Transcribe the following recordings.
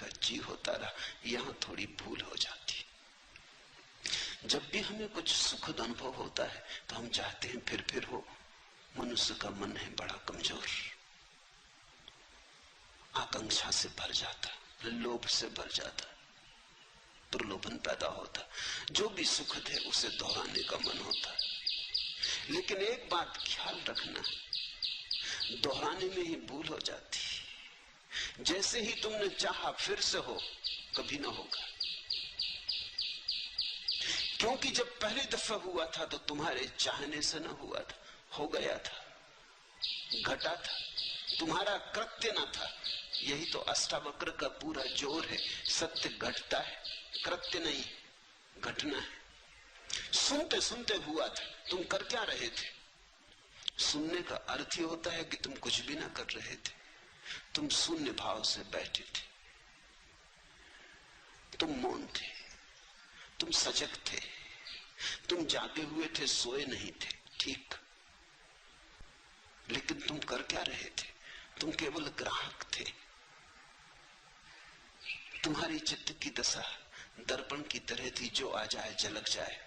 का जी होता रहा, यहां थोड़ी भूल हो जाती। जब भी हमें कुछ सुखद अनुभव होता है तो हम चाहते हैं फिर हो। मनुष्य का मन है बड़ा कमजोर, आकांक्षा से भर जाता, लोभ से भर जाता, प्रलोभन पैदा होता। जो भी सुखद है उसे दोहराने का मन होता है। लेकिन एक बात ख्याल रखना, दोहराने में ही भूल हो जाती। जैसे ही तुमने चाहा फिर से हो, कभी ना होगा। क्योंकि जब पहली दफा हुआ था तो तुम्हारे चाहने से न हुआ था, हो गया था, घटा था, तुम्हारा कृत्य न था। यही तो अष्टावक्र का पूरा जोर है। सत्य घटता है, कृत्य नहीं, घटना है। सुनते सुनते हुआ था, तुम कर क्या रहे थे? सुनने का अर्थ ही होता है कि तुम कुछ भी ना कर रहे थे, तुम शून्य भाव से बैठे थे, तुम मौन थे, तुम सजग थे, तुम जागे हुए थे, सोए नहीं थे, ठीक। लेकिन तुम कर क्या रहे थे? तुम केवल ग्राहक थे। तुम्हारी चित्त की दशा दर्पण की तरह थी, जो आ जाए झलक जाए,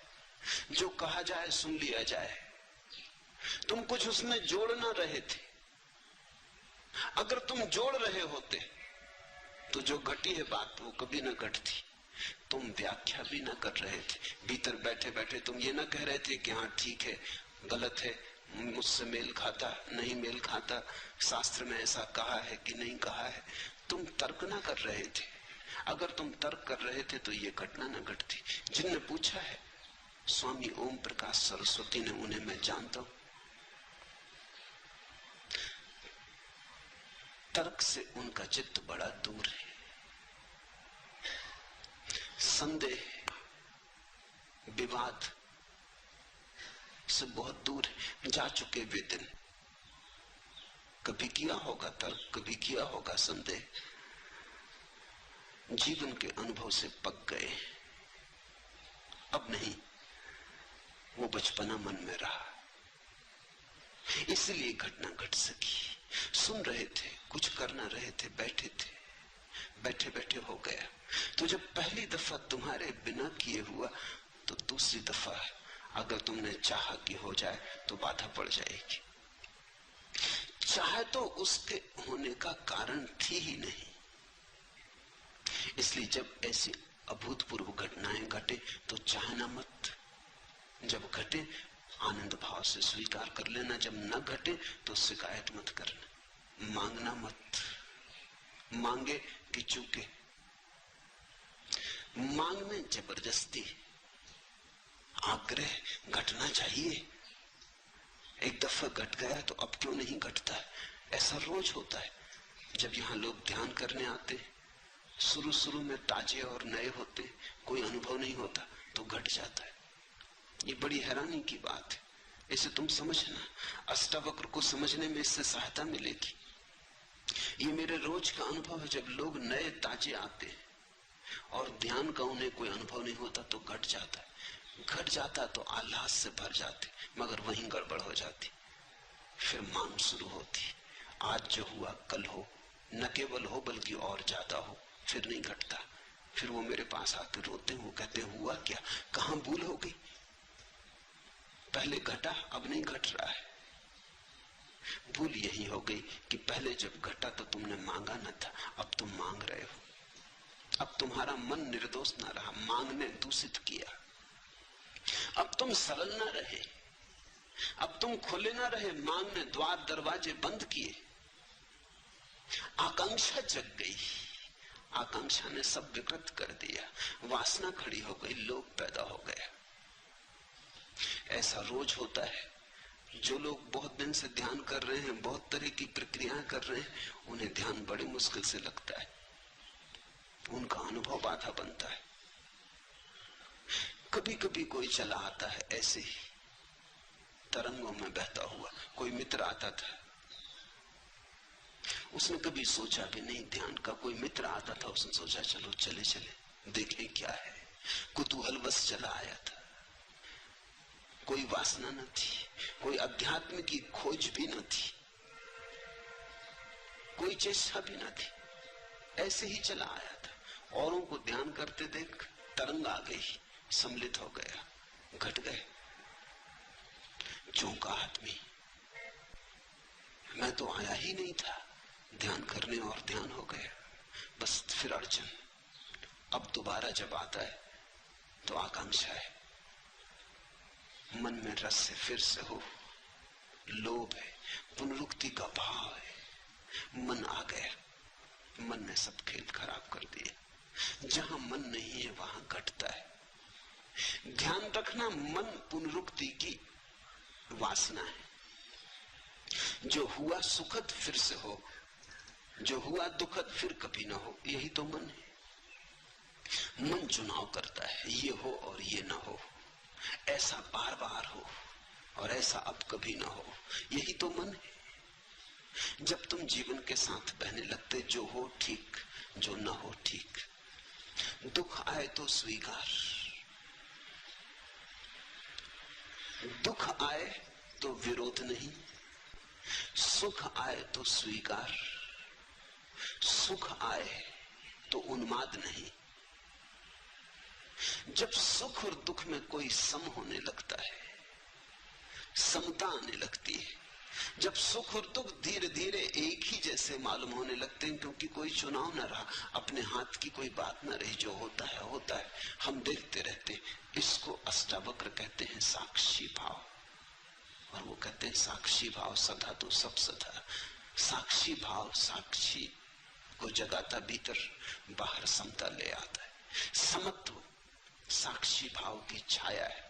जो कहा जाए सुन लिया जाए। तुम कुछ उसमें जोड़ ना रहे थे। अगर तुम जोड़ रहे होते तो जो घटी है बात वो कभी ना घटती। तुम व्याख्या भी ना कर रहे थे। भीतर बैठे बैठे तुम ये ना कह रहे थे कि हाँ ठीक है, गलत है, मुझसे मेल खाता नहीं मेल खाता, शास्त्र में ऐसा कहा है कि नहीं कहा है। तुम तर्क ना कर रहे थे। अगर तुम तर्क कर रहे थे तो ये घटना ना घटती। जिनने पूछा है, स्वामी ओम प्रकाश सरस्वती ने, उन्हें मैं जानता हूं। तर्क से उनका चित्त बड़ा दूर है, संदेह विवाद से बहुत दूर है। जा चुके वे दिन, कभी किया होगा तर्क, कभी किया होगा संदेह, जीवन के अनुभव से पक गए। अब नहीं, वो बचपना मन में रहा, इसलिए घटना घट सकी। सुन रहे थे, कुछ करना रहे थे, बैठे थे, बैठे बैठे हो गया। तो जब पहली दफा तुम्हारे बिना किए हुआ, तो दूसरी दफा अगर तुमने चाहा कि हो जाए तो बाधा पड़ जाएगी। चाहे तो उसके होने का कारण थी ही नहीं। इसलिए जब ऐसी अभूतपूर्व घटनाएं घटे तो चाहना मत। जब घटे आनंद भाव से स्वीकार कर लेना, जब न घटे तो शिकायत मत करना, मांगना मत। मांगे कि चूके, मांगने जबरदस्ती, आग्रह घटना चाहिए। एक दफा घट गया तो अब क्यों नहीं घटता? ऐसा रोज होता है। जब यहाँ लोग ध्यान करने आते, शुरू में ताजे और नए होते, कोई अनुभव नहीं होता, तो घट जाता है। ये बड़ी हैरानी की बात है। इसे तुम समझना, अष्टावक्र को समझने में इससे सहायता मिलेगी। ये मेरे रोज का अनुभव है। जब लोग नए ताजे आते और ध्यान का उन्हें कोई अनुभव नहीं होता तो घट जाता है। घट जाता तो आह्लाद से भर जाते, मगर वहीं गड़बड़ हो जाती। फिर मांग शुरू होती, आज जो हुआ कल हो, न केवल हो बल्कि और ज्यादा हो। फिर नहीं घटता। फिर वो मेरे पास आके रोते हैं, वो कहते हैं हुआ क्या, कहां भूल हो गई? पहले घटा, अब नहीं घट रहा है। भूल यही हो गई कि पहले जब घटा तो तुमने मांगा न था, अब तुम मांग रहे हो। अब तुम्हारा मन निर्दोष ना रहा, मांगने दूषित किया। अब तुम सरल ना रहे, अब तुम खुले ना रहे, मांगने द्वार दरवाजे बंद किए। आकांक्षा जग गई, आकांक्षा ने सब विकृत कर दिया, वासना खड़ी हो गई, लोभ पैदा हो गया। ऐसा रोज होता है। जो लोग बहुत दिन से ध्यान कर रहे हैं, बहुत तरह की प्रक्रियाएं कर रहे हैं, उन्हें ध्यान बड़ी मुश्किल से लगता है, उनका अनुभव बाधा बनता है। कभी कभी कोई चला आता है ऐसे ही तरंगों में बहता हुआ। कोई मित्र आता था, उसने कभी सोचा भी नहीं ध्यान का। कोई मित्र आता था, उसने सोचा चलो चले चले देखें क्या है, कुतूहलवश चला आया था। कोई वासना न थी, कोई अध्यात्म की खोज भी न थी, कोई चेष्टा भी न थी, ऐसे ही चला आया था। औरों को ध्यान करते देख तरंग आ गई, सम्मिलित हो गया, घट गए। चौंका आदमी, मैं तो आया ही नहीं था ध्यान करने और ध्यान हो गया। बस फिर अड़चन, अब दोबारा जब आता है तो आकांक्षा है, मन में रस से फिर से हो, लोभ है, पुनरुक्ति का भाव है। मन आ गया, मन ने सब खेल खराब कर दिए। जहां मन नहीं है वहां घटता है। ध्यान रखना, मन पुनरुक्ति की वासना है। जो हुआ सुखद फिर से हो, जो हुआ दुखद फिर कभी ना हो, यही तो मन है। मन चुनाव करता है, ये हो और ये ना हो, ऐसा बार बार हो और ऐसा अब कभी ना हो, यही तो मन है। जब तुम जीवन के साथ बहने लगते, जो हो ठीक, जो ना हो ठीक। दुख आए तो स्वीकार, दुख आए तो विरोध नहीं, सुख आए तो स्वीकार, सुख आए तो उन्माद नहीं। जब सुख और दुख में कोई सम होने लगता है, समता आने लगती है, जब सुख और दुख धीरे धीरे एक ही जैसे मालूम होने लगते हैं, क्योंकि कोई चुनाव न रहा, अपने हाथ की कोई बात न रही, जो होता है होता है, हम देखते रहते। इसको अष्टावक्र कहते हैं साक्षी भाव। और वो कहते हैं साक्षी भाव सदा तो सब सदा। साक्षी भाव साक्षी को जगाता, भीतर बाहर समता ले आता है। समत्व साक्षी भाव की छाया है।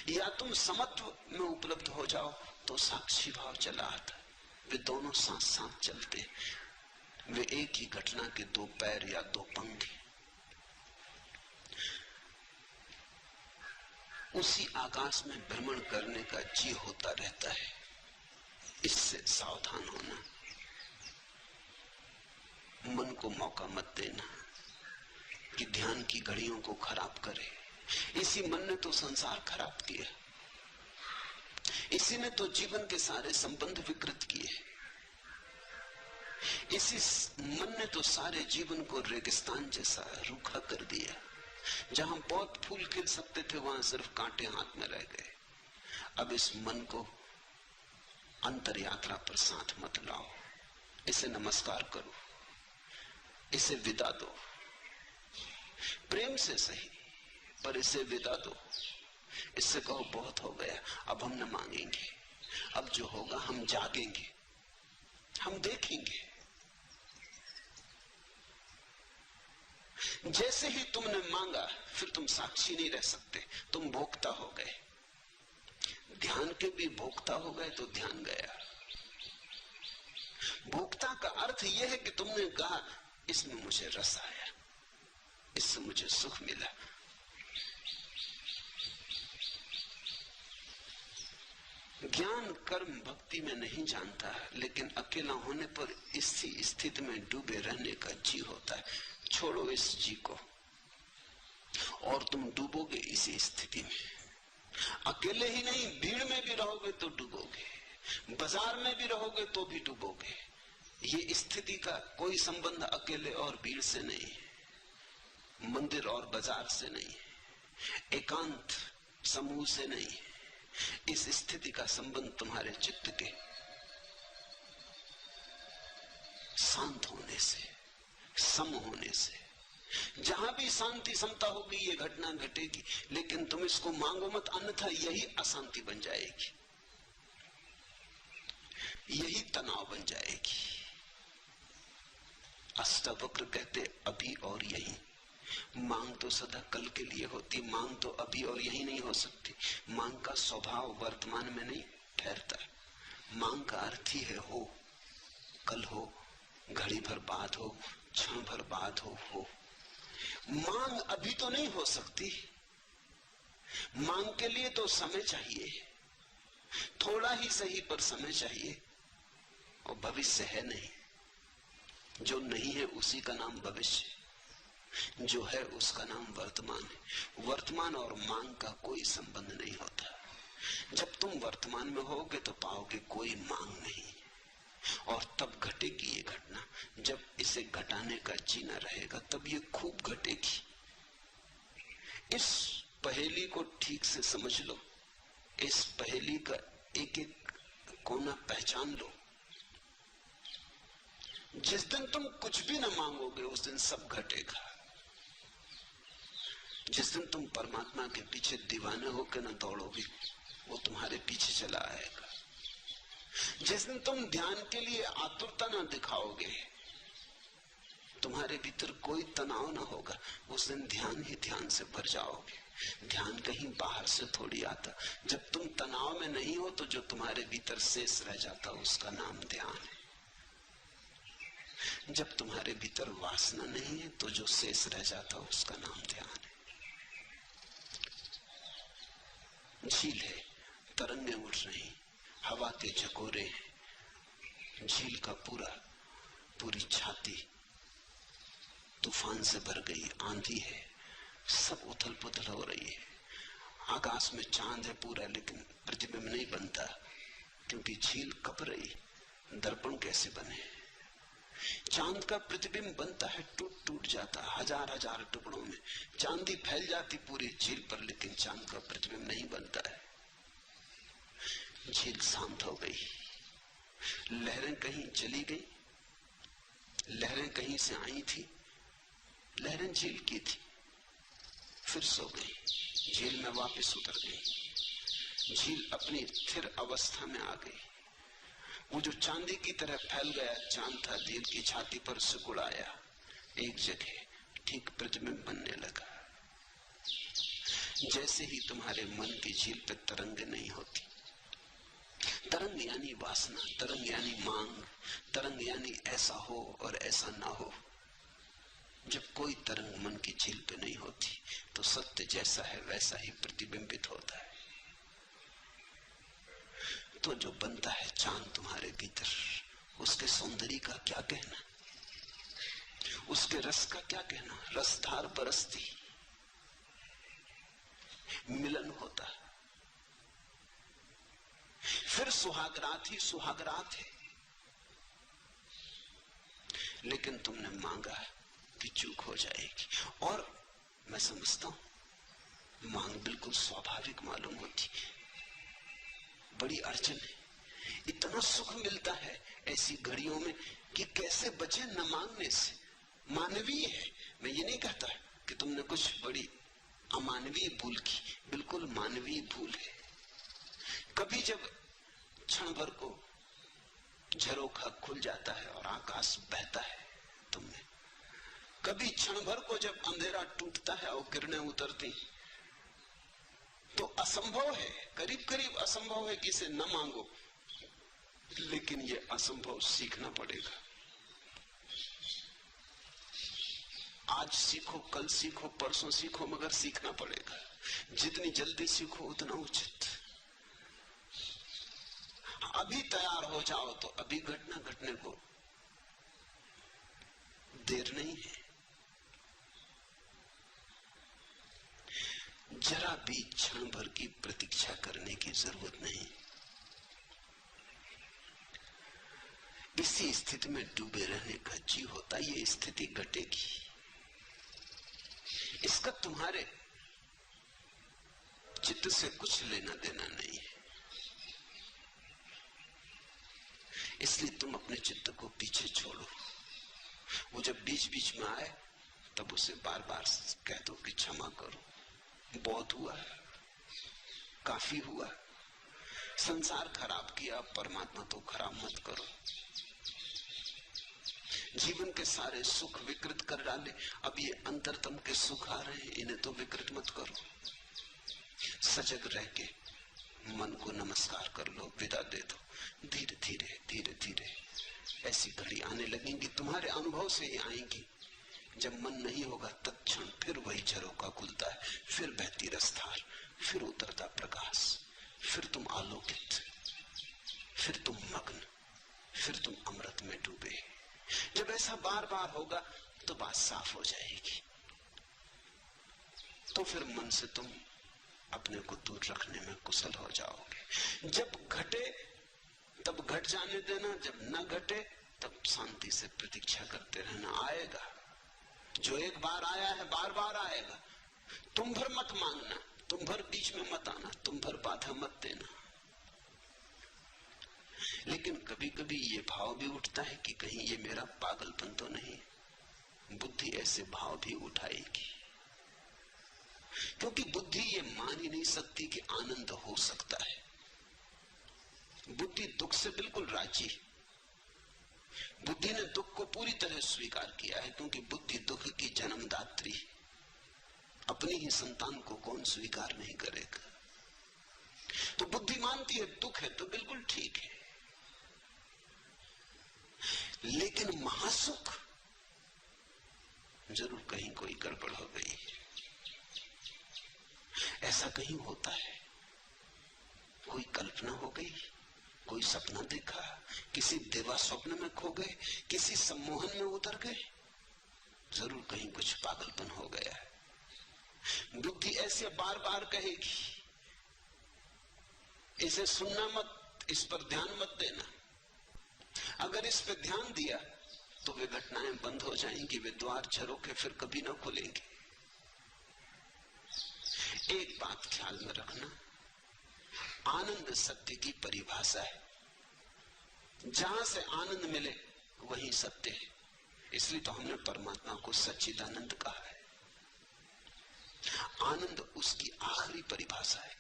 या तुम समत्व में उपलब्ध हो जाओ तो साक्षी भाव चला आता है। वे दोनों साथ साथ चलते, वे एक ही घटना के दो पैर या दो पंख हैं। उसी आकाश में भ्रमण करने का जी होता रहता है। इससे सावधान होना, मन को मौका मत देना कि ध्यान की घड़ियों को खराब करे। इसी मन ने तो संसार खराब किया, इसी ने तो जीवन के सारे संबंध विकृत किए, इसी मन ने तो सारे जीवन को रेगिस्तान जैसा रूखा कर दिया। जहां बहुत फूल खिल सकते थे वहां सिर्फ कांटे हाथ में रह गए। अब इस मन को अंतर यात्रा पर साथ मत लाओ, इसे नमस्कार करो, इसे विदा दो, प्रेम से सही पर इसे विदा दो। इससे कहो बहुत हो गया, अब हम न मांगेंगे, अब जो होगा हम जागेंगे, हम देखेंगे। जैसे ही तुमने मांगा फिर तुम साक्षी नहीं रह सकते, तुम भोक्ता हो गए। ध्यान के भी भोक्ता हो गए तो ध्यान गया। भोक्ता का अर्थ यह है कि तुमने कहा इसमें मुझे रस आया, इससे मुझे सुख मिला। ज्ञान कर्म भक्ति में नहीं जानता, लेकिन अकेला होने पर इसी स्थिति में डूबे रहने का जी होता है। छोड़ो इस जी को और तुम डूबोगे इसी स्थिति में। अकेले ही नहीं, भीड़ में भी रहोगे तो डूबोगे, बाजार में भी रहोगे तो भी डूबोगे। ये स्थिति का कोई संबंध अकेले और भीड़ से नहीं है, मंदिर और बाजार से नहीं है, एकांत समूह से नहीं है। इस स्थिति का संबंध तुम्हारे चित्त के शांत होने से, सम होने से। जहां भी शांति समता होगी ये घटना घटेगी, लेकिन तुम इसको मांगो मत, अन्यथा यही अशांति बन जाएगी, यही तनाव बन जाएगी। अष्टावक्र कहते अभी और यही। मांग तो सदा कल के लिए होती, मांग तो अभी और यही नहीं हो सकती। मांग का स्वभाव वर्तमान में नहीं ठहरता। मांग का अर्थ ही है हो, कल हो, घड़ी भर बाद हो, क्षण भर बाद हो। मांग अभी तो नहीं हो सकती। मांग के लिए तो समय चाहिए, थोड़ा ही सही पर समय चाहिए, और भविष्य है नहीं। जो नहीं है उसी का नाम भविष्य, जो है उसका नाम वर्तमान है। वर्तमान और मांग का कोई संबंध नहीं होता। जब तुम वर्तमान में होगे तो पाओगे कोई मांग नहीं, और तब घटेगी ये घटना। जब इसे घटाने का जीना रहेगा तब ये खूब घटेगी। इस पहेली को ठीक से समझ लो, इस पहेली का एक एक कोना पहचान लो। जिस दिन तुम कुछ भी न मांगोगे उस दिन सब घटेगा। जिस दिन तुम परमात्मा के पीछे दीवाने होकर न दौड़ोगे वो तुम्हारे पीछे चला आएगा। जिस दिन तुम ध्यान के लिए आतुरता न दिखाओगे, तुम्हारे भीतर कोई तनाव न होगा, उस दिन ध्यान ही ध्यान से भर जाओगे। ध्यान कहीं बाहर से थोड़ी आता। जब तुम तनाव में नहीं हो तो जो तुम्हारे भीतर शेष रह जाता उसका नाम ध्यान है। जब तुम्हारे भीतर वासना नहीं है तो जो शेष रह जाता उसका नाम ध्यान है। झील है, तरंगें उठ रही, हवा के झकोरे हैं, झील का पूरी छाती तूफान से भर गई, आंधी है, सब उथल पुथल हो रही है। आकाश में चांद है पूरा, लेकिन प्रतिबिंब नहीं बनता क्योंकि झील कप रही। दर्पण कैसे बने? चांद का प्रतिबिंब बनता है, टूट टूट जाता, हजार हजार टुकड़ों में चांदी फैल जाती पूरी झील पर, लेकिन चांद का प्रतिबिंब नहीं बनता है। झील शांत हो गई, लहरें कहीं चली गई, लहरें कहीं से आई थी, लहरें झील की थी, फिर सो गई, झील में वापस उतर गई। झील अपनी स्थिर अवस्था में आ गई। वो जो चांदी की तरह फैल गया चांद था, झील की छाती पर सिकुड़ आया, एक जगह ठीक प्रतिबिंब बनने लगा। जैसे ही तुम्हारे मन की झील पे तरंग नहीं होती, तरंग यानी वासना, तरंग यानी मांग, तरंग यानी ऐसा हो और ऐसा ना हो। जब कोई तरंग मन की झील पे नहीं होती तो सत्य जैसा है वैसा ही प्रतिबिंबित होता है। तो जो बनता है चांद तुम्हारे भीतर, उसके सौंदर्य का क्या कहना, उसके रस का क्या कहना। रसधार बरसती, मिलन होता, फिर सुहागरात ही सुहागरात है। लेकिन तुमने मांगा कि चूक हो जाएगी, और मैं समझता हूं मांग बिल्कुल स्वाभाविक मालूम होती। बड़ी अड़चन है, इतना सुख मिलता है ऐसी घड़ियों में कि कैसे बचे न मांगने से। मानवीय है, मैं ये नहीं कहता कि तुमने कुछ बड़ी अमानवीय भूल की, बिल्कुल मानवीय भूल है। कभी जब क्षण भर को झरोखा खुल जाता है और आकाश बहता है तुमने, कभी क्षण भर को जब अंधेरा टूटता है और किरणें उतरती, तो असंभव है, करीब करीब असंभव है कि इसे न मांगो, लेकिन ये असंभव सीखना पड़ेगा। आज सीखो, कल सीखो, परसों सीखो, मगर सीखना पड़ेगा। जितनी जल्दी सीखो उतना उचित। अभी तैयार हो जाओ तो अभी घटना घटने को देर नहीं है। जरा भी क्षण भर की प्रतीक्षा करने की जरूरत नहीं। इसी स्थिति में डूबे रहने का जी होता, ये स्थिति घटेगी, इसका तुम्हारे चित्त से कुछ लेना देना नहीं है। इसलिए तुम अपने चित्त को पीछे छोड़ो। वो जब बीच बीच में आए तब उसे बार बार कह दो कि क्षमा करो, बहुत हुआ, काफी हुआ, संसार खराब किया, परमात्मा तो खराब मत करो। जीवन के सारे सुख विकृत कर डाले, अब ये अंतरतम के सुख आ रहे हैं, इन्हें तो विकृत मत करो। सजग रह के मन को नमस्कार कर लो, विदा दे दो। धीरे धीरे धीरे धीरे ऐसी घड़ी आने लगेंगी, तुम्हारे अनुभव से ही आएंगी। जब मन नहीं होगा तत्क्षण फिर वही झरोखा खुलता है, फिर बहती रसधार, फिर उतरता प्रकाश, फिर तुम आलोकित, फिर तुम मग्न, फिर तुम अमृत में डूबे। जब ऐसा बार बार होगा तो बात साफ हो जाएगी। तो फिर मन से तुम अपने को दूर रखने में कुशल हो जाओगे। जब घटे तब घट जाने देना, जब न घटे तब शांति से प्रतीक्षा करते रहना। आएगा, जो एक बार आया है बार बार आएगा। तुम भर मत मांगना, तुम भर बीच में मत आना, तुम भर बाधा मत देना। लेकिन कभी कभी ये भाव भी उठता है कि कहीं ये मेरा पागलपन तो नहीं। बुद्धि ऐसे भाव भी उठाएगी, क्योंकि बुद्धि ये मान ही नहीं सकती कि आनंद हो सकता है। बुद्धि दुख से बिल्कुल राजी। बुद्धि ने दुख को पूरी तरह स्वीकार किया है, क्योंकि बुद्धि दुख की जन्मदात्री। अपनी ही संतान को कौन स्वीकार नहीं करेगा। तो बुद्धि मानती है दुख है तो बिल्कुल ठीक है। लेकिन महासुख, जरूर कहीं कोई गड़बड़ हो गई। ऐसा कहीं होता है, कोई कल्पना हो गई, कोई सपना देखा, किसी देवा स्वप्न में खो गए, किसी सम्मोहन में उतर गए, जरूर कहीं कुछ पागलपन हो गया है। बुद्धि ऐसे बार बार कहेगी, इसे सुनना मत, इस पर ध्यान मत देना। अगर इस पर ध्यान दिया तो वे घटनाएं बंद हो जाएंगी, वे द्वार झरोखे फिर कभी ना खुलेंगे। एक बात ख्याल में रखना, आनंद सत्य की परिभाषा है। जहां से आनंद मिले वही सत्य है। इसलिए तो हमने परमात्मा को सच्चिदानंद कहा है। आनंद उसकी आखिरी परिभाषा है।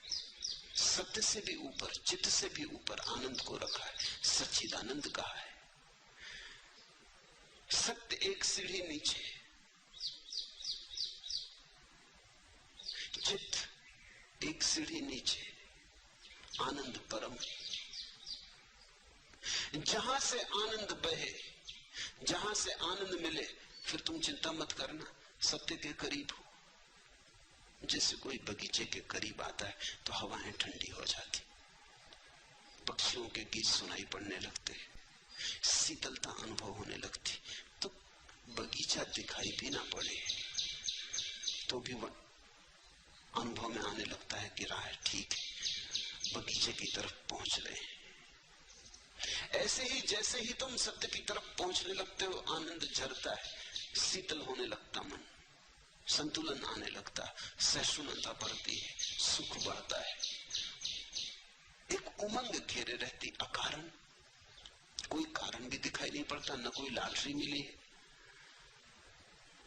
सत्य से भी ऊपर, चित्त से भी ऊपर आनंद को रखा है, सच्चिदानंद कहा है। सत्य एक सीढ़ी नीचे, चित्त एक सीढ़ी नीचे, आनंद परम। जहां से आनंद बहे, जहां से आनंद मिले, फिर तुम चिंता मत करना, सत्य के करीब हो। जैसे कोई बगीचे के करीब आता है तो हवाएं ठंडी हो जाती, पक्षियों के गीत सुनाई पड़ने लगते, शीतलता अनुभव होने लगती। तो बगीचा दिखाई भी ना पड़े तो भी वह अनुभव में आने लगता है कि राह ठीक है, बगीचे की तरफ पहुंच रहे हैं। ऐसे ही जैसे ही तुम सत्य की तरफ पहुंचने लगते हो, आनंद झरता है, शीतल होने लगता मन, संतुलन आने लगता, सहिष्णुता बढ़ती है, सुख बढ़ता है, एक उमंग घेरे रहती अकारण। कोई कारण भी दिखाई नहीं पड़ता, न कोई लॉटरी मिली है,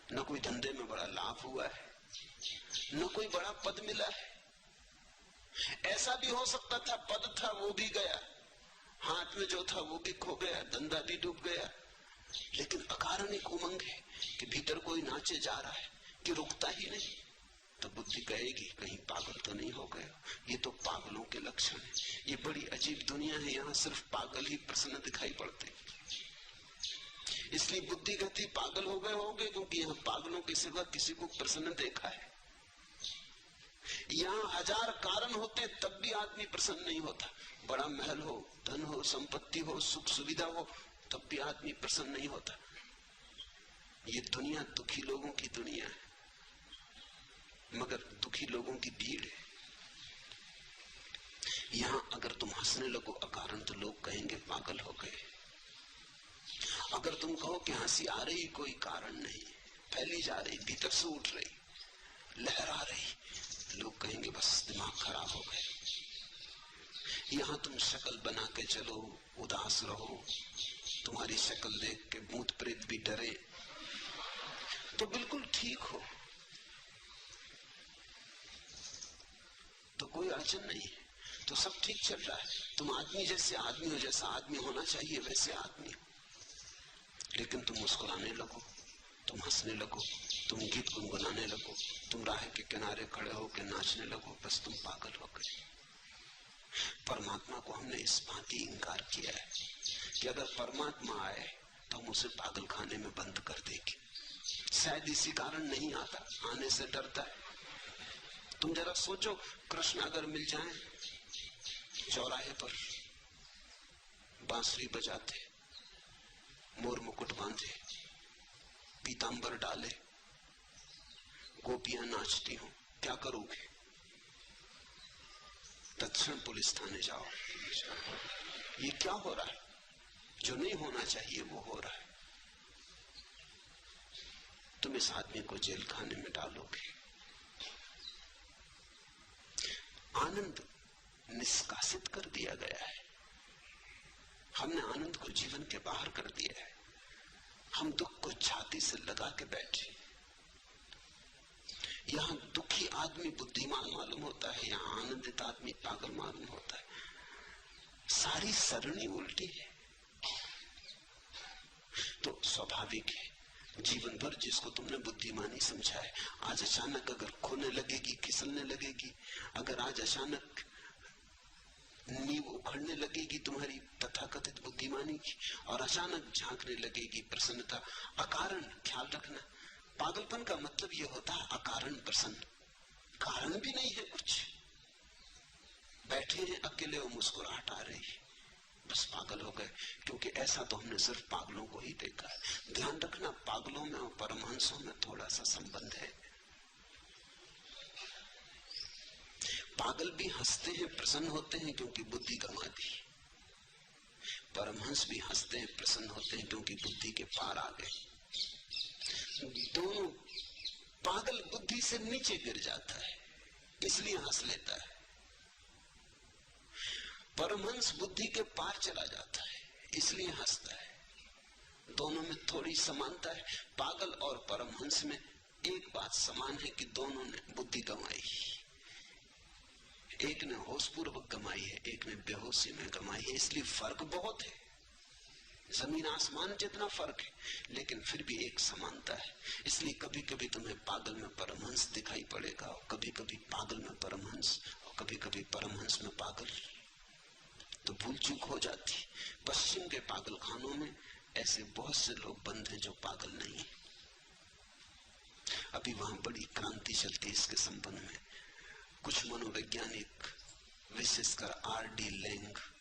न कोई धंधे में बड़ा लाभ हुआ है, न कोई बड़ा पद मिला है। ऐसा भी हो सकता था पद था वो भी गया, हाथ में जो था वो भी खो गया, धंधा भी डूब गया, लेकिन अकारण एक उमंग है कि भीतर कोई नाचे जा रहा है कि रुकता ही नहीं। तो बुद्धि कहेगी कहीं पागल तो नहीं हो गया। ये तो पागलों के लक्षण है। ये बड़ी अजीब दुनिया है, यहाँ सिर्फ पागल ही प्रसन्न दिखाई पड़ते। इसलिए बुद्धि कहती पागल हो गए होगे, क्योंकि यहाँ पागलों के सिवा किसी को प्रसन्न देखा है। यहाँ हजार कारण होते तब भी आदमी प्रसन्न नहीं होता। बड़ा महल हो, धन हो, संपत्ति हो, सुख सुविधा हो, तब भी आदमी प्रसन्न नहीं होता। ये दुनिया दुखी लोगों की दुनिया है, मगर दुखी लोगों की भीड़ है। यहां अगर तुम हंसने लगो अकारण तो लोग कहेंगे पागल हो गए। अगर तुम कहो कि हंसी आ रही कोई कारण नहीं, फैली जा रही, भीतर से उठ रही, लहर आ रही, लोग कहेंगे बस दिमाग खराब हो गए। यहां तुम शक्ल बना के चलो, उदास रहो, तुम्हारी शक्ल देख के भूत प्रेत भी डरे, तो बिल्कुल ठीक हो, तो कोई अड़चन नहीं है, तो सब ठीक चल रहा है। तुम आदमी जैसे आदमी हो, जैसा आदमी होना चाहिए वैसे आदमी हो। लेकिन तुम मुस्कुराने लगो, तुम हंसने लगो, तुम गीत गुनगुनाने लगो, तुम राह के किनारे खड़े होकर नाचने लगो, बस तुम पागल हो गए। परमात्मा को हमने इस भांति इंकार किया है कि अगर परमात्मा आए तो हम उसे पागल खाने में बंद कर देंगे। शायद इसी कारण नहीं आता, आने से डरता है। तुम जरा सोचो, कृष्ण अगर मिल जाएं चौराहे पर, बांसुरी बजाते, मोर मुकुट बांधे, पीतांबर डाले, गोपियां नाचती हो, क्या करोगे? तत्क्षण पुलिस थाने जाओ, ये क्या हो रहा है? जो नहीं होना चाहिए वो हो रहा है। तुम इस आदमी को जेल खाने में डालोगे। आनंद निष्कासित कर दिया गया है। हमने आनंद को जीवन के बाहर कर दिया है। हम दुख को छाती से लगा के बैठे। यहां दुखी आदमी बुद्धिमान मालूम होता है, यहां आनंदित आदमी पागल मालूम होता है। सारी सरणी उल्टी है। तो स्वाभाविक है, जीवन भर जिसको तुमने बुद्धिमानी समझा है, आज अचानक अगर खोने लगेगी, फिसलने लगेगी, अगर आज अचानक नींव उखड़ने लगेगी तुम्हारी तथाकथित बुद्धिमानी की, और अचानक झांकने लगेगी प्रसन्नता अकारण। ख्याल रखना, पागलपन का मतलब यह होता है अकारण प्रसन्न। कारण भी नहीं है कुछ, बैठे हैं अकेले और मुस्कुराहट आ रही है, बस पागल हो गए। क्योंकि ऐसा तो हमने सिर्फ पागलों को ही देखा है। ध्यान रखना, पागलों में और परमहंसों में थोड़ा सा संबंध है। पागल भी हंसते हैं, प्रसन्न होते हैं क्योंकि बुद्धि गंवा दी। परमहंस भी हंसते हैं, प्रसन्न होते हैं क्योंकि बुद्धि के पार आ गए। दोनों, पागल बुद्धि से नीचे गिर जाता है इसलिए हंस लेता है, परमहंस बुद्धि के पार चला जाता है इसलिए हंसता है। दोनों में थोड़ी समानता है। पागल और परमहंस में एक बात समान है कि दोनों ने बुद्धि गंवाई। एक ने होशपूर्वक गंवाई है, एक ने बेहोशी में गंवाई है। इसलिए फर्क बहुत है, जमीन आसमान जितना फर्क है, लेकिन फिर भी एक समानता है। इसलिए कभी कभी तुम्हें पागल में परमहंस दिखाई पड़ेगा, और कभी कभी पागल में परमहंस, और कभी कभी परमहंस में पागल। तो भूल चूक हो जाती। पश्चिम के पागल खानों में ऐसे बहुत से लोग बंद हैं जो पागल नहीं है। अभी वहां बड़ी क्रांति चलती इसके संबंध में। कुछ मनोवैज्ञानिक, विशेषकर R.D. लैंग,